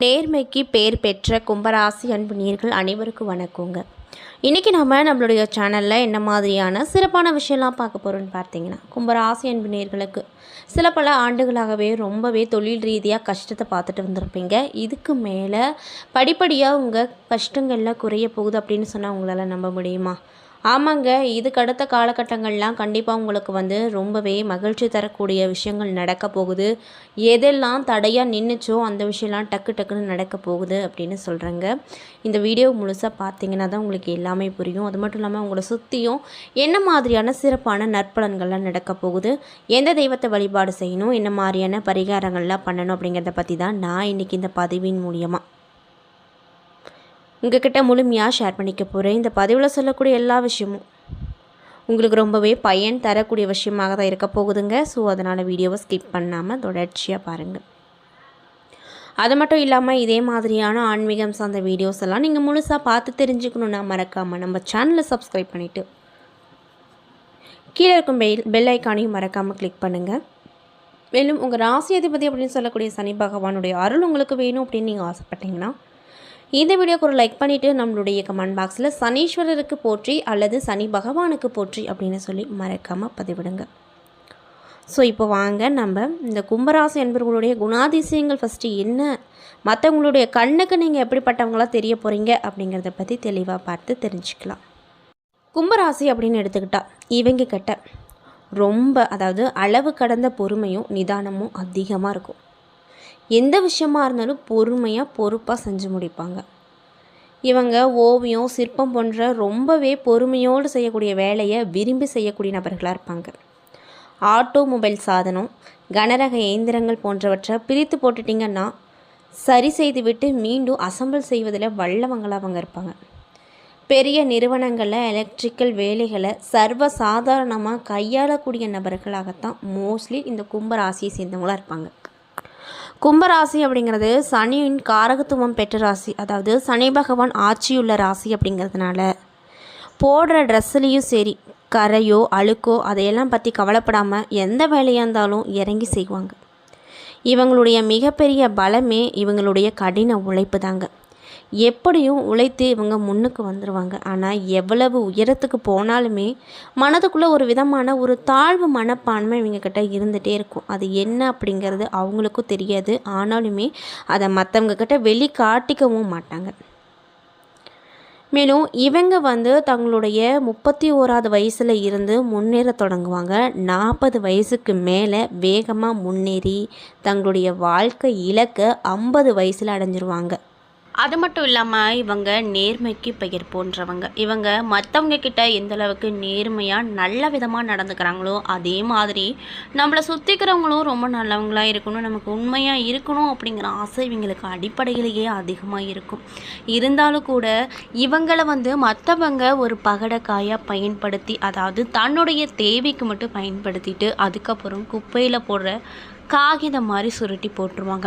நேர்மைக்கு பேர் பெற்ற கும்பராசி அன்பு நேயர்கள் அனைவருக்கும் வணக்கங்க. இன்றைக்கி நம்மளுடைய சேனலில் என்ன மாதிரியான சிறப்பான விஷயம்லாம் பார்க்க போகிறோன்னு பார்த்தீங்கன்னா, கும்பராசி அன்பு நேயர்களுக்கு சில பல ஆண்டுகளாகவே ரொம்பவே தொழில் ரீதியாக கஷ்டத்தை பார்த்துட்டு வந்திருப்பீங்க. இதுக்கு மேலே படிப்படியாக உங்கள் கஷ்டங்கள்லாம் குறைய போகுது அப்படின்னு சொன்னால் உங்களால் நம்ப முடியுமா? ஆமாங்க, இதுக்கு அடுத்த காலகட்டங்கள்லாம் கண்டிப்பாக உங்களுக்கு ரொம்பவே மகிழ்ச்சி தரக்கூடிய விஷயங்கள் நடக்க போகுது. எதெல்லாம் தடையாக நின்றுச்சோ அந்த விஷயம்லாம் டக்குன்னு நடக்க போகுது அப்படின்னு சொல்கிறேங்க. இந்த வீடியோ முழுசாக பார்த்தீங்கன்னா தான் உங்களுக்கு எல்லாமே புரியும். அது மட்டும் இல்லாமல் உங்களை சுற்றியும் என்ன மாதிரியான சிறப்பான நற்பலன்கள்லாம் நடக்க போகுது, எந்த தெய்வத்தை வழிபாடு செய்யணும், என்ன மாதிரியான பரிகாரங்கள்லாம் பண்ணணும் அப்படிங்கிறத பற்றி தான் நான் இன்றைக்கி இந்த பதிவின் மூலியமாக உங்ககிட்ட முழுமையாக ஷேர் பண்ணிக்க போகிறேன். இந்த பதிவில் சொல்லக்கூடிய எல்லா விஷயமும் உங்களுக்கு ரொம்பவே பயன் தரக்கூடிய விஷயமாக தான் இருக்க போகுதுங்க. ஸோ அதனால் வீடியோவை ஸ்கிப் பண்ணாமல் தொடர்ச்சியாக பாருங்கள். அது மட்டும் இல்லாமல் இதே மாதிரியான ஆன்மீகம் சார்ந்த வீடியோஸ் எல்லாம் நீங்கள் முழுசாக பார்த்து தெரிஞ்சுக்கணுன்னா மறக்காமல் நம்ம சேனலை சப்ஸ்கிரைப் பண்ணிவிட்டு கீழே இருக்கும் பெல் ஐக்கானையும் மறக்காமல் கிளிக் பண்ணுங்கள். மேலும் உங்கள் ராசி அதிபதி அப்படின்னு சொல்லக்கூடிய சனி பகவானுடைய அருள் உங்களுக்கு வேணும் அப்படின்னு நீங்கள் ஆசைப்பட்டீங்கன்னா இந்த வீடியோக்கு ஒரு லைக் பண்ணிவிட்டு நம்மளுடைய கமெண்ட் பாக்ஸில் சனீஸ்வரருக்கு போற்றி அல்லது சனி பகவானுக்கு போற்றி அப்படின்னு சொல்லி மறக்காமல் பதிவிடுங்க. ஸோ இப்போ வாங்க நம்ம இந்த கும்பராசி என்பவர்களுடைய குணாதிசயங்கள் ஃபஸ்ட்டு என்ன, மற்றவங்களுடைய கண்ணுக்கு நீங்கள் எப்படிப்பட்டவங்களாக தெரிய போகிறீங்க அப்படிங்கிறத பற்றி தெளிவாக பார்த்து தெரிஞ்சுக்கலாம். கும்பராசி அப்படின்னு எடுத்துக்கிட்டால் இவங்க கிட்ட அதாவது அளவு கடந்த பொறுமையும் நிதானமும் அதிகமாக இருக்கும். எந்த விஷயமா இருந்தாலும் பொறுமையாக பொறுப்பாக செஞ்சு முடிப்பாங்க. இவங்க ஓவியம், சிற்பம் போன்ற ரொம்பவே பொறுமையோடு செய்யக்கூடிய வேலையை விரும்பி செய்யக்கூடிய நபர்களாக இருப்பாங்க. ஆட்டோமொபைல் சாதனம், கனரக இயந்திரங்கள் போன்றவற்றை பிரித்து போட்டுட்டிங்கன்னா சரி செய்துவிட்டு மீண்டும் அசம்பிள் செய்வதில் வல்லவங்களாக அவங்க இருப்பாங்க. பெரிய நிறுவனங்களில் எலக்ட்ரிக்கல் வேலைகளை சர்வசாதாரணமாக கையாளக்கூடிய நபர்களாகத்தான் மோஸ்ட்லி இந்த கும்பராசியை சேர்ந்தவங்களாக இருப்பாங்க. கும்பராசி அப்படிங்கிறது சனியின் காரகத்துவம் பெற்ற ராசி, அதாவது சனி பகவான் ஆட்சியுள்ள ராசி அப்படிங்கிறதுனால போடுற ட்ரெஸ்ஸுலேயும் சரி கரையோ அழுக்கோ அதையெல்லாம் பற்றி கவலைப்படாமல் எந்த வேலையாக இருந்தாலும் இறங்கி செய்வாங்க. இவங்களுடைய மிகப்பெரிய பலமே இவங்களுடைய கடின உழைப்பு தாங்க. எப்படியும் உழைத்து இவங்க முன்னுக்கு வந்துடுவாங்க. ஆனால் எவ்வளவு உயரத்துக்கு போனாலுமே மனதுக்குள்ளே ஒரு விதமான ஒரு தாழ்வு மனப்பான்மை இவங்கக்கிட்ட இருந்துகிட்டே இருக்கும். அது என்ன அப்படிங்கிறது அவங்களுக்கும் தெரியாது. ஆனாலுமே அதை மற்றவங்கக்கிட்ட வெளிக்காட்டிக்கவும் மாட்டாங்க. மேலும் இவங்க தங்களுடைய 31வது வயசில் இருந்து முன்னேற தொடங்குவாங்க. 40 வயசுக்கு மேலே வேகமாக முன்னேறி தங்களுடைய வாழ்க்கை இலக்கை 50 வயசில் அடைஞ்சிருவாங்க. அது மட்டும் இல்லாமல் இவங்க நேர்மைக்கு பெயர் போன்றவங்க. இவங்க மற்றவங்க கிட்ட எந்த அளவுக்கு நேர்மையாக நல்ல விதமாக நடந்துக்கிறாங்களோ அதே மாதிரி நம்மளை சுற்றிக்கிறவங்களும் ரொம்ப நல்லவங்களாக இருக்கணும், நமக்கு உண்மையாக இருக்கணும் அப்படிங்கிற ஆசை இவங்களுக்கு அடிப்படையிலேயே அதிகமாக இருக்கும். இருந்தாலும் கூட இவங்களை மற்றவங்க ஒரு பகடக்காயாக பயன்படுத்தி, அதாவது தன்னுடைய தேவைக்கு மட்டும் பயன்படுத்திட்டு அதுக்கப்புறம் குப்பையில் போடுற காகிதம் மாதிரி சுருட்டி போட்டுருவாங்க.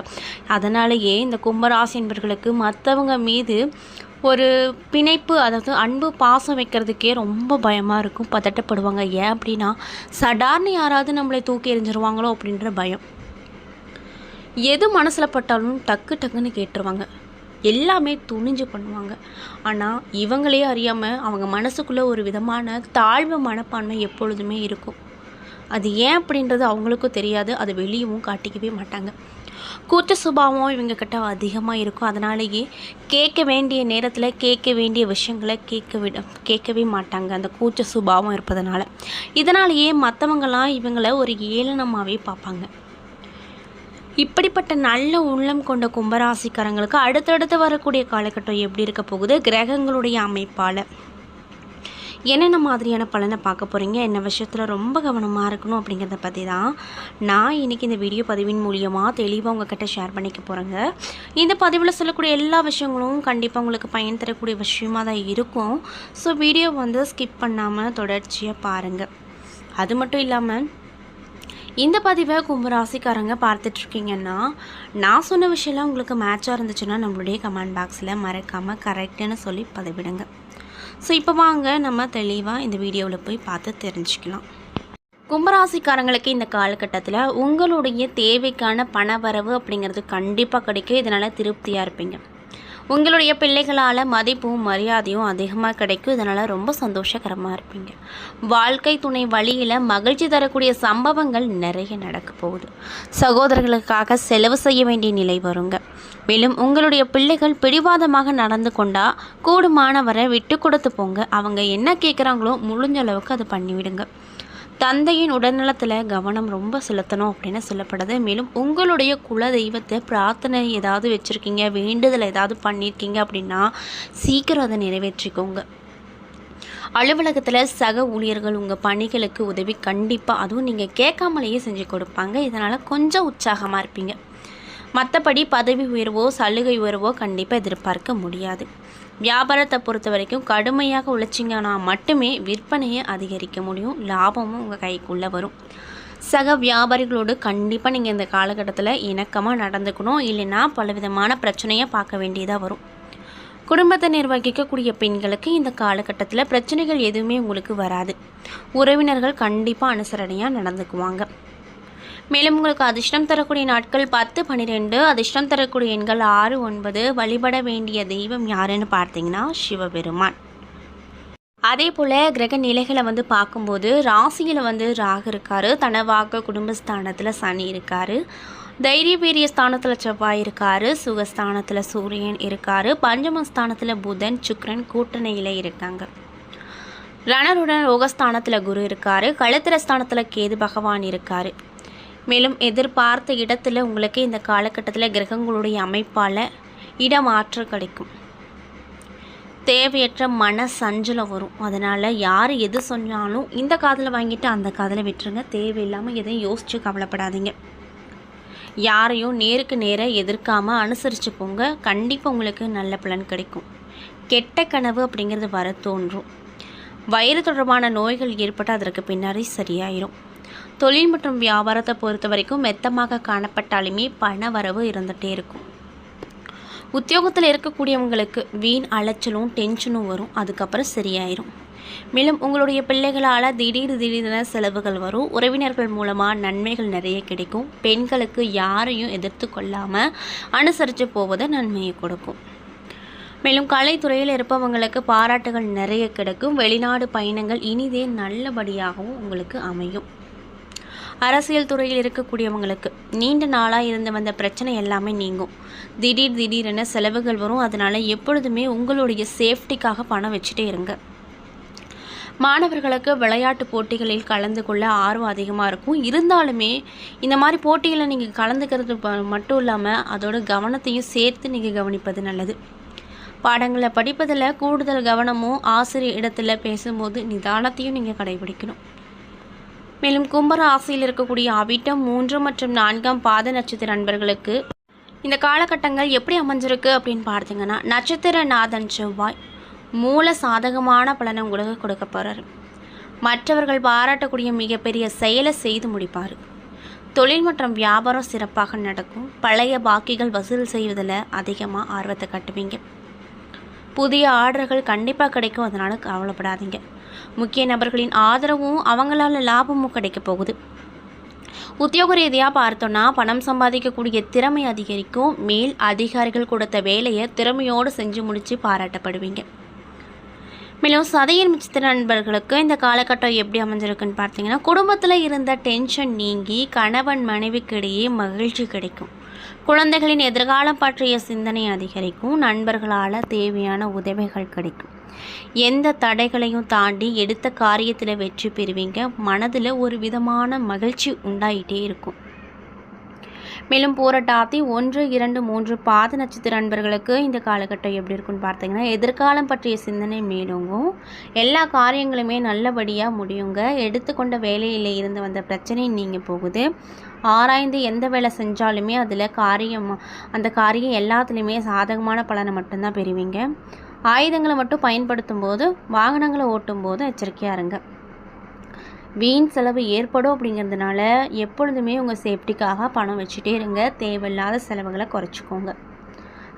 அதனாலேயே இந்த கும்பராசி என்பவர்களுக்கு மற்றவங்க மீது ஒரு பிணைப்பு, அதாவது அன்பு பாசம் வைக்கிறதுக்கே ரொம்ப பயமாக இருக்கும், பதட்டப்படுவாங்க. ஏன் அப்படின்னா சடார்னு யாராவது நம்மளை தூக்கி எறிஞ்சிருவாங்களோ அப்படின்ற பயம். எது மனசில் பட்டாலும் டக்குன்னு கேட்டுருவாங்க, எல்லாமே துணிஞ்சு பண்ணுவாங்க. ஆனால் இவங்களே அறியாமல் அவங்க மனசுக்குள்ளே ஒரு விதமான தாழ்வு மனப்பான்மை எப்பொழுதுமே இருக்கும். அது ஏன் அப்படின்றது அவங்களுக்கும் தெரியாது, அது வெளியவும் காட்டிக்கவே மாட்டாங்க. கூச்ச சுபாவம் இவங்கக்கிட்ட அதிகமாக இருக்கும். அதனாலேயே கேட்க வேண்டிய நேரத்தில் கேட்க வேண்டிய விஷயங்களை கேட்கவே மாட்டாங்க, அந்த கூச்ச சுபாவம் இருப்பதனால. இதனாலேயே மற்றவங்களாம் இவங்களை ஒரு ஏளனமாகவே பார்ப்பாங்க. இப்படிப்பட்ட நல்ல உள்ளம் கொண்ட கும்பராசிக்காரங்களுக்கு அடுத்தடுத்து வரக்கூடிய காலகட்டம் எப்படி இருக்க போகுது, கிரகங்களுடைய அமைப்பால் என்னென்ன மாதிரியான பலனை பார்க்க போகிறீங்க, என்ன விஷயத்தில் ரொம்ப கவனமாக இருக்கணும் அப்படிங்கிறத பற்றி தான் நான் இன்றைக்கி இந்த வீடியோ பதிவின் மூலியமாக தெளிவாக உங்கள்கிட்ட ஷேர் பண்ணிக்க போகிறேங்க. இந்த பதிவில் சொல்லக்கூடிய எல்லா விஷயங்களும் கண்டிப்பாக உங்களுக்கு பயன் தரக்கூடிய விஷயமாக தான் இருக்கும். ஸோ வீடியோ ஸ்கிப் பண்ணாமல் தொடர்ச்சியாக பாருங்கள். அது மட்டும் இல்லாமல் இந்த பதிவை கும்பராசிக்காரங்க பார்த்துட்ருக்கீங்கன்னா நான் சொன்ன விஷயம்லாம் உங்களுக்கு மேட்சாக இருந்துச்சுன்னா நம்மளுடைய கமெண்ட் பாக்ஸில் மறக்காமல் கரெக்டுன்னு சொல்லி பதிவிடுங்க. ஸோ இப்போ வாங்க நம்ம தெளிவாக இந்த வீடியோவில் போய் பார்த்து தெரிஞ்சுக்கலாம். கும்பராசிக்காரங்களுக்கு இந்த காலகட்டத்தில் உங்களுடைய தேவைக்கான பணவரவு அப்படிங்கிறது கண்டிப்பாக கிடைக்கும். இதனால் திருப்தியாக இருப்பீங்க. உங்களுடைய பிள்ளைகளால் மதிப்பும் மரியாதையும் அதிகமாக கிடைக்கும். இதனால் ரொம்ப சந்தோஷகரமாக இருப்பீங்க. வாழ்க்கை துணை வழியில் மகிழ்ச்சி தரக்கூடிய சம்பவங்கள் நிறைய நடக்க போகுது. சகோதரர்களுக்காக செலவு செய்ய வேண்டிய நிலை வருங்க. மேலும் உங்களுடைய பிள்ளைகள் பிடிவாதமாக நடந்து கொண்டால் கூடுமானவரை விட்டு கொடுத்து போங்க. அவங்க என்ன கேட்குறாங்களோ முடிஞ்ச அளவுக்கு அதை பண்ணிவிடுங்க. தந்தையின் உடல்நலத்தில் கவனம் ரொம்ப செலுத்தணும் அப்படின்னு சொல்லப்படுது. மேலும் உங்களுடைய குல தெய்வத்தை பிரார்த்தனை ஏதாவது வச்சுருக்கீங்க, வேண்டுதல் ஏதாவது பண்ணியிருக்கீங்க அப்படின்னா சீக்கிரம் அதை நிறைவேற்றிக்கோங்க. அலுவலகத்தில் சக ஊழியர்கள் உங்கள் பணிகளுக்கு உதவி கண்டிப்பாக, அதுவும் நீங்கள் கேட்காமலேயே செஞ்சு கொடுப்பாங்க. இதனால் கொஞ்சம் உற்சாகமாக இருப்பீங்க. மற்றபடி பதவி உயர்வோ சலுகை உயர்வோ கண்டிப்பாக எதிர்பார்க்க முடியாது. வியாபாரத்தை பொறுத்த வரைக்கும் கடுமையாக உழைச்சிங்கன்னா மட்டுமே விற்பனையை அதிகரிக்க முடியும். லாபமும் உங்கள் கைக்குள்ளே வரும். சக வியாபாரிகளோடு கண்டிப்பாக நீங்கள் இந்த காலகட்டத்தில் இணக்கமாக நடந்துக்கணும். இல்லைன்னா பலவிதமான பிரச்சனையை பார்க்க வேண்டியதாக வரும். குடும்பத்தை நிர்வகிக்கக்கூடிய பெண்களுக்கு இந்த காலகட்டத்தில் பிரச்சனைகள் எதுவுமே உங்களுக்கு வராது. உறவினர்கள் கண்டிப்பாக அனுசரணையாக நடந்துக்குவாங்க. மேலும் உங்களுக்கு அதிர்ஷ்டம் தரக்கூடிய நாட்கள் 10, 12. அதிர்ஷ்டம் தரக்கூடிய எண்கள் 6, 9. வழிபட வேண்டிய தெய்வம் யாருன்னு பார்த்தீங்கன்னா சிவபெருமான். அதே போல் கிரக நிலைகளை பார்க்கும்போது ராசியில் ராகு இருக்கார், தனவாக்க குடும்பஸ்தானத்தில் சனி இருக்கார், தைரிய வீரிய ஸ்தானத்தில் செவ்வாய் இருக்கார், சுகஸ்தானத்தில் சூரியன் இருக்கார், பஞ்சமஸ்தானத்தில் புதன் சுக்கிரன் கூட்டணியில் இருக்காங்க. ரணருடன் ரோகஸ்தானத்தில் குரு இருக்கார், களத்திர ஸ்தானத்தில் கேது பகவான் இருக்கார். மேலும் எதிர்பார்த்த இடத்துல உங்களுக்கு இந்த காலகட்டத்தில் கிரகங்களுடைய அமைப்பால் இடமாற்றம் கிடைக்கும். தேவையற்ற மன சஞ்சலம் வரும். அதனால் யார் எது சொன்னாலும் இந்த காதில் வாங்கிட்டு அந்த காதில் விட்டுருங்க. தேவையில்லாமல் எதையும் யோசித்து கவலைப்படாதீங்க. யாரையும் நேருக்கு நேராக எதிர்க்காமல் அனுசரித்து போங்க. கண்டிப்பாக உங்களுக்கு நல்ல பலன் கிடைக்கும். கெட்ட கனவு அப்படிங்கிறது வர தோன்றும். வயிறு தொடர்பான நோய்கள் ஏற்பட்டு அதற்கு பின்னாடி சரியாயிரும். தொழில் மற்றும் வியாபாரத்தை பொறுத்த வரைக்கும் மெத்தமாக காணப்பட்டாலுமே பண வரவு இருந்துகிட்டே இருக்கும். உத்தியோகத்தில் இருக்கக்கூடியவங்களுக்கு வீண் அலைச்சலும் டென்ஷனும் வரும். அதுக்கப்புறம் சரியாயிரும். மேலும் உங்களுடைய பிள்ளைகளால் திடீரென செலவுகள் வரும். உறவினர்கள் மூலமாக நன்மைகள் நிறைய கிடைக்கும். பெண்களுக்கு யாரையும் எதிர்த்து கொள்ளாமல் அனுசரித்து போவது நன்மையை கொடுக்கும். மேலும் கலைத்துறையில் இருப்பவங்களுக்கு பாராட்டுகள் நிறைய கிடைக்கும். வெளிநாடு பயணங்கள் இனிதே நல்லபடியாகவும் உங்களுக்கு அமையும். அரசியல் துறையில் இருக்கக்கூடியவங்களுக்கு நீண்ட நாளாக இருந்து வந்த பிரச்சனை எல்லாமே நீங்கும். திடீரென செலவுகள் வரும். அதனால் எப்பொழுதுமே உங்களுடைய சேஃப்டிக்காக பணம் வச்சுட்டே இருங்க. மாணவர்களுக்கு விளையாட்டு போட்டிகளில் கலந்து கொள்ள ஆர்வம் அதிகமாக இருக்கும். இருந்தாலுமே இந்த மாதிரி போட்டிகளில் நீங்கள் கலந்துக்கிறது மட்டும் இல்லாமல் அதோட கவனத்தையும் சேர்த்து நீங்கள் கவனிப்பது நல்லது. பாடங்களை படிப்பதில் கூடுதல் கவனமும் ஆசிரியர் இடத்துல பேசும்போது நிதானத்தையும் நீங்கள் கடைபிடிக்கணும். மேலும் கும்பராசியில் இருக்கக்கூடிய அவிட்டம் 3 மற்றும் 4ஆம் பாத நட்சத்திர நண்பர்களுக்கு இந்த காலகட்டங்கள் எப்படி அமைஞ்சிருக்கு அப்படின்னு பார்த்தீங்கன்னா, நட்சத்திரநாதன் செவ்வாய் மூல சாதகமான பலனை உங்களுக்கு கொடுக்க போகிறார். மற்றவர்கள் பாராட்டக்கூடிய மிகப்பெரிய செயலை செய்து முடிப்பார். தொழில் மற்றும் வியாபாரம் சிறப்பாக நடக்கும். பழைய பாக்கிகள் வசூல் செய்வதில் அதிகமாக ஆர்வத்தை காட்டுவீங்க. புதிய ஆர்டர்கள் கண்டிப்பாக கிடைக்கும். அதனால் கவலைப்படாதீங்க. முக்கிய நபர்களின் ஆதரவும் அவங்களால லாபமும் கிடைக்க போகுது. உத்தியோக ரீதியாக பார்த்தோன்னா பணம் சம்பாதிக்கக்கூடிய திறமை அதிகரிக்கும். மேல் அதிகாரிகள் கொடுத்த வேலையை திறமையோடு செஞ்சு முடித்து பாராட்டப்படுவீங்க. மேலும் சதையின் நட்சத்திர நண்பர்களுக்கு இந்த காலகட்டம் எப்படி அமைஞ்சிருக்குன்னு பார்த்தீங்கன்னா, குடும்பத்தில் இருந்த டென்ஷன் நீங்கி கணவன் மனைவிக்கிடையே மகிழ்ச்சி கிடைக்கும். குழந்தைகளின் எதிர்காலம் பற்றிய சிந்தனை அதிகரிக்கும். நண்பர்களால் தேவையான உதவிகள் கிடைக்கும். எந்த தடைகளையும் தாண்டி எடுத்த காரியத்தில் வெற்றி பெறுவீங்க. மனதில் ஒரு விதமான மகிழ்ச்சி உண்டாயிட்டே இருக்கும். மேலும் பூரட்டாதி 1, 2, 3 பாத நட்சத்திர நண்பர்களுக்கு இந்த காலகட்டம் எப்படி இருக்குன்னு பார்த்தீங்கன்னா, எதிர்காலம் பற்றிய சிந்தனை மேலோங்கும். எல்லா காரியங்களுமே நல்லபடியாக முடியுங்க. எடுத்துக்கொண்ட வேலையில் இருந்து வந்த பிரச்சனை நீங்கள் போகுது. ஆராய்ந்து எந்த வேலை செஞ்சாலுமே அதில் அந்த காரியம் எல்லாத்துலேயுமே சாதகமான பலனை மட்டும்தான் பெறுவீங்க. ஆயுதங்களை மட்டும் பயன்படுத்தும் போது, வாகனங்களை ஓட்டும் போது எச்சரிக்கையாக இருங்க. வீண் செலவு ஏற்படும் அப்படிங்கிறதுனால எப்பொழுதுமே உங்கள் சேஃப்டிக்காக பணம் வச்சுட்டே இருங்க. தேவையில்லாத செலவுகளை குறைச்சிக்கோங்க.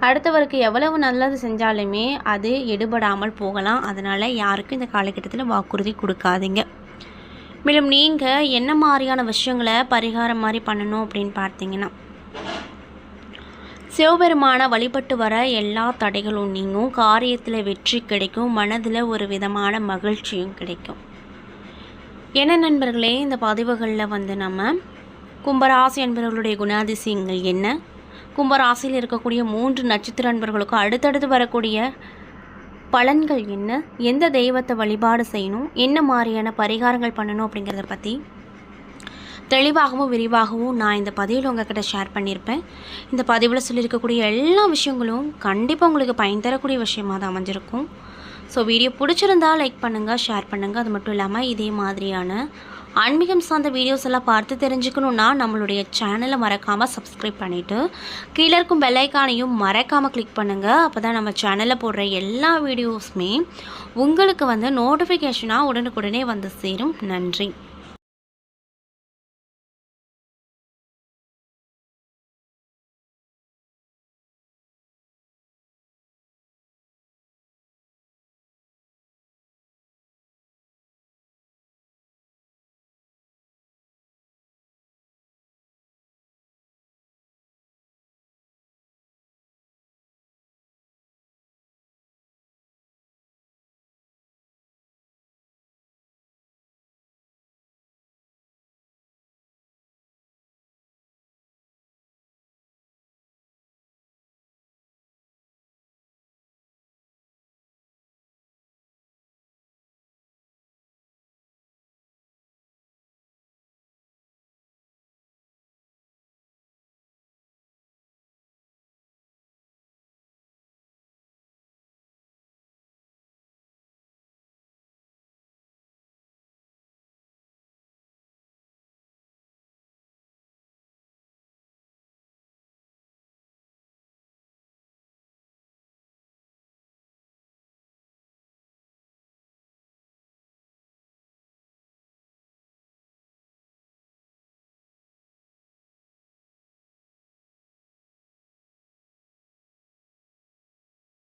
அடுத்தவருக்கு எவ்வளவு நல்லது செஞ்சாலுமே அது எடுபடாமல் போகலாம். அதனால் யாருக்கும் இந்த காலகட்டத்தில் வாக்குறுதி கொடுக்காதீங்க. மேலும் நீங்கள் என்ன மாதிரியான விஷயங்களை பரிகாரம் மாதிரி பண்ணணும் அப்படின்னு பார்த்தீங்கன்னா, சிவபெருமானை வழிபட்டு வர எல்லா தடைகளும் நீங்கும், காரியத்தில் வெற்றி கிடைக்கும், மனதில் ஒரு விதமான மகிழ்ச்சியும் கிடைக்கும். என்ன நண்பர்களே, இந்த பதிவுகளில் நம்ம கும்பராசி அன்பர்களுடைய குணாதிசயங்கள் என்ன, கும்பராசியில் இருக்கக்கூடிய 3 நட்சத்திர அன்பர்களுக்கும் அடுத்தடுத்து வரக்கூடிய பலன்கள் என்ன, எந்த தெய்வத்தை வழிபாடு செய்யணும், என்ன மாதிரியான பரிகாரங்கள் பண்ணணும் அப்படிங்கிறத பற்றி தெளிவாகவும் விரிவாகவும் நான் இந்த பதிவில் உங்கள்கிட்ட ஷேர் பண்ணியிருப்பேன். இந்த பதிவில் சொல்லியிருக்கக்கூடிய எல்லா விஷயங்களும் கண்டிப்பாக உங்களுக்கு பயன் தரக்கூடிய விஷயமாக தான் அமைஞ்சிருக்கும். ஸோ வீடியோ பிடிச்சிருந்தால் லைக் பண்ணுங்கள், ஷேர் பண்ணுங்கள். அது மட்டும் இல்லாமல் இதே மாதிரியான ஆன்மீகம் சார்ந்த வீடியோஸ் எல்லாம் பார்த்து தெரிஞ்சுக்கணுன்னா நம்மளுடைய சேனலை மறக்காமல் சப்ஸ்கிரைப் பண்ணிவிட்டு கீழே இருக்கும் பெல் ஐக்கானையும் மறக்காமல் கிளிக் பண்ணுங்கள். அப்போ தான் நம்ம சேனலில் போடுற எல்லா வீடியோஸுமே உங்களுக்கு நோட்டிஃபிகேஷனாக உடனுக்குடனே வந்து சேரும். நன்றி.